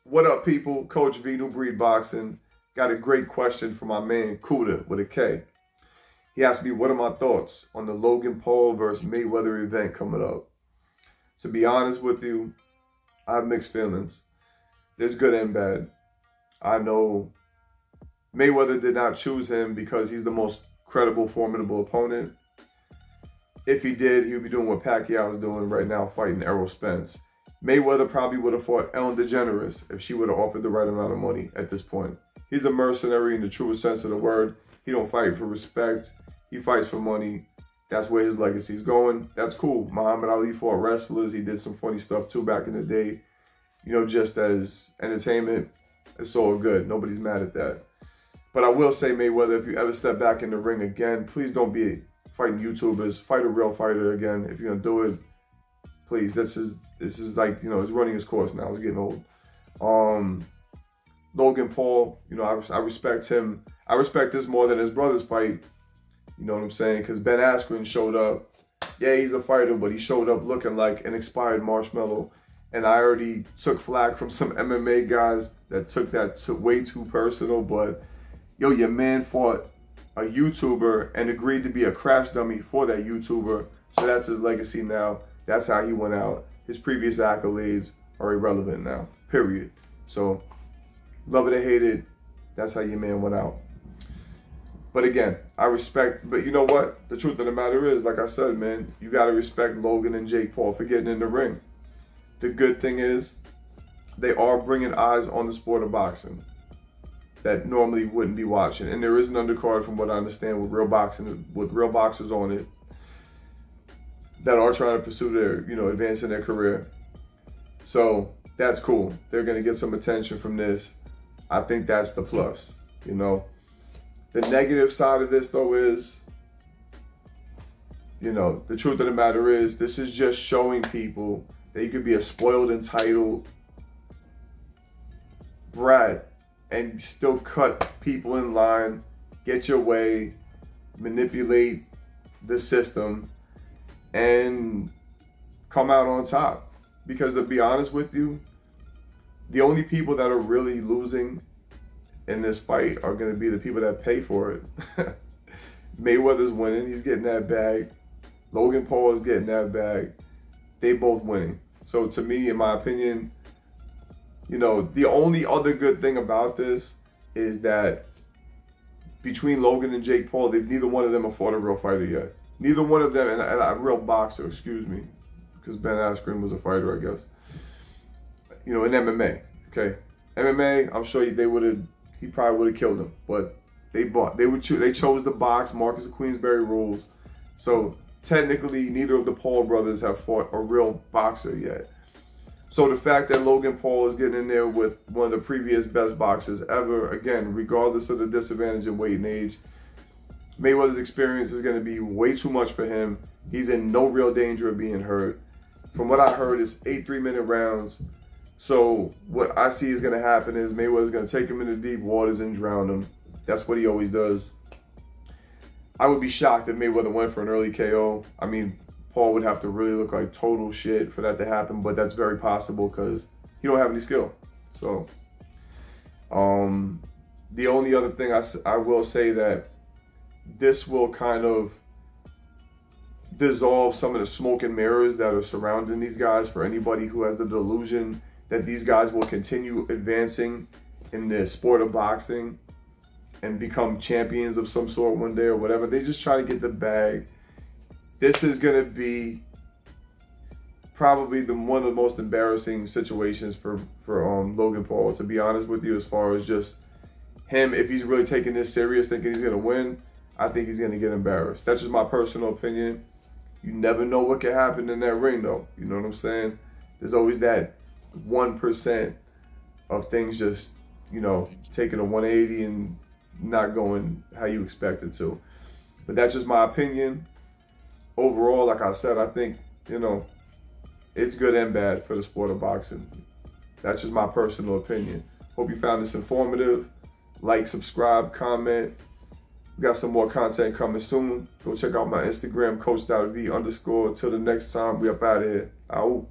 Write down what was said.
What up, people? Coach V, New Breed Boxing. Got a great question from my man, Kuda, with a K. He asked me, what are my thoughts on the Logan Paul versus Mayweather event coming up? To be honest with you, I have mixed feelings. There's good and bad. I know Mayweather did not choose him because he's the most credible, formidable opponent. If he did, he would be doing what Pacquiao is doing right now, fighting Errol Spence. Mayweather probably would have fought Ellen DeGeneres if she would have offered the right amount of money at this point. He's a mercenary in the truest sense of the word. He don't fight for respect. He fights for money. That's where his legacy is going. That's cool. Muhammad Ali fought wrestlers. He did some funny stuff too back in the day. You know, just as entertainment, it's all good. Nobody's mad at that. But I will say, Mayweather, if you ever step back in the ring again, please don't be fighting YouTubers. Fight a real fighter again. If you're going to do it, please. This is like, you know, it's running his course now. He's getting old. Logan Paul, you know, I respect him. I respect this more than his brother's fight. You know what I'm saying? Because Ben Askren showed up. Yeah, he's a fighter, but he showed up looking like an expired marshmallow. And I already took flack from some MMA guys that took that way too personal. But, yo, your man fought a YouTuber and agreed to be a crash dummy for that YouTuber. So that's his legacy now. That's how he went out. His previous accolades are irrelevant now, period. So, love it or hate it, that's how your man went out. But again, I respect, but you know what? The truth of the matter is, like I said, man, you got to respect Logan and Jake Paul for getting in the ring. The good thing is, they are bringing eyes on the sport of boxing that normally wouldn't be watching. And there is an undercard, from what I understand, with real boxing, with real boxers on it, that are trying to pursue their, you know, advancing their career. So that's cool. They're going to get some attention from this. I think that's the plus, you know. The negative side of this, though, is, you know, the truth of the matter is, this is just showing people that you could be a spoiled, entitled brat and still cut people in line, get your way, manipulate the system, and come out on top. Because to be honest with you, the only people that are really losing in this fight are going to be the people that pay for it. Mayweather's winning. He's getting that bag. Logan Paul is getting that bag. They both winning. So to me, in my opinion, you know, the only other good thing about this is that between Logan and Jake Paul, neither one of them have fought a real fighter yet. Neither one of them, and a real boxer, excuse me, because Ben Askren was a fighter, I guess. You know, in MMA, okay? MMA, I'm sure he probably would have killed him, but they chose the box, Marcus of Queensberry rules. So technically, neither of the Paul brothers have fought a real boxer yet. So the fact that Logan Paul is getting in there with one of the previous best boxers ever, again, regardless of the disadvantage in weight and age, Mayweather's experience is going to be way too much for him. He's in no real danger of being hurt. From what I heard, it's 8 3-minute rounds. So what I see is going to happen is Mayweather's going to take him into deep waters and drown him. That's what he always does. I would be shocked if Mayweather went for an early KO. I mean, Paul would have to really look like total shit for that to happen, but that's very possible because he don't have any skill. So, the only other thing I will say that this will kind of dissolve some of the smoke and mirrors that are surrounding these guys for anybody who has the delusion that these guys will continue advancing in the sport of boxing and become champions of some sort one day or whatever. They just try to get the bag. This is going to be probably one of the most embarrassing situations for Logan Paul, to be honest with you, as far as just him, if he's really taking this serious, thinking he's going to win, I think he's going to get embarrassed. That's just my personal opinion. You never know what can happen in that ring, though. You know what I'm saying? There's always that 1% of things just, you know, taking a 180 and not going how you expect it to. But that's just my opinion. Overall, like I said, I think, you know, it's good and bad for the sport of boxing. That's just my personal opinion. Hope you found this informative. Like, subscribe, comment. We got some more content coming soon. Go check out my Instagram, coach.v_. Until the next time, we up out of here. Out.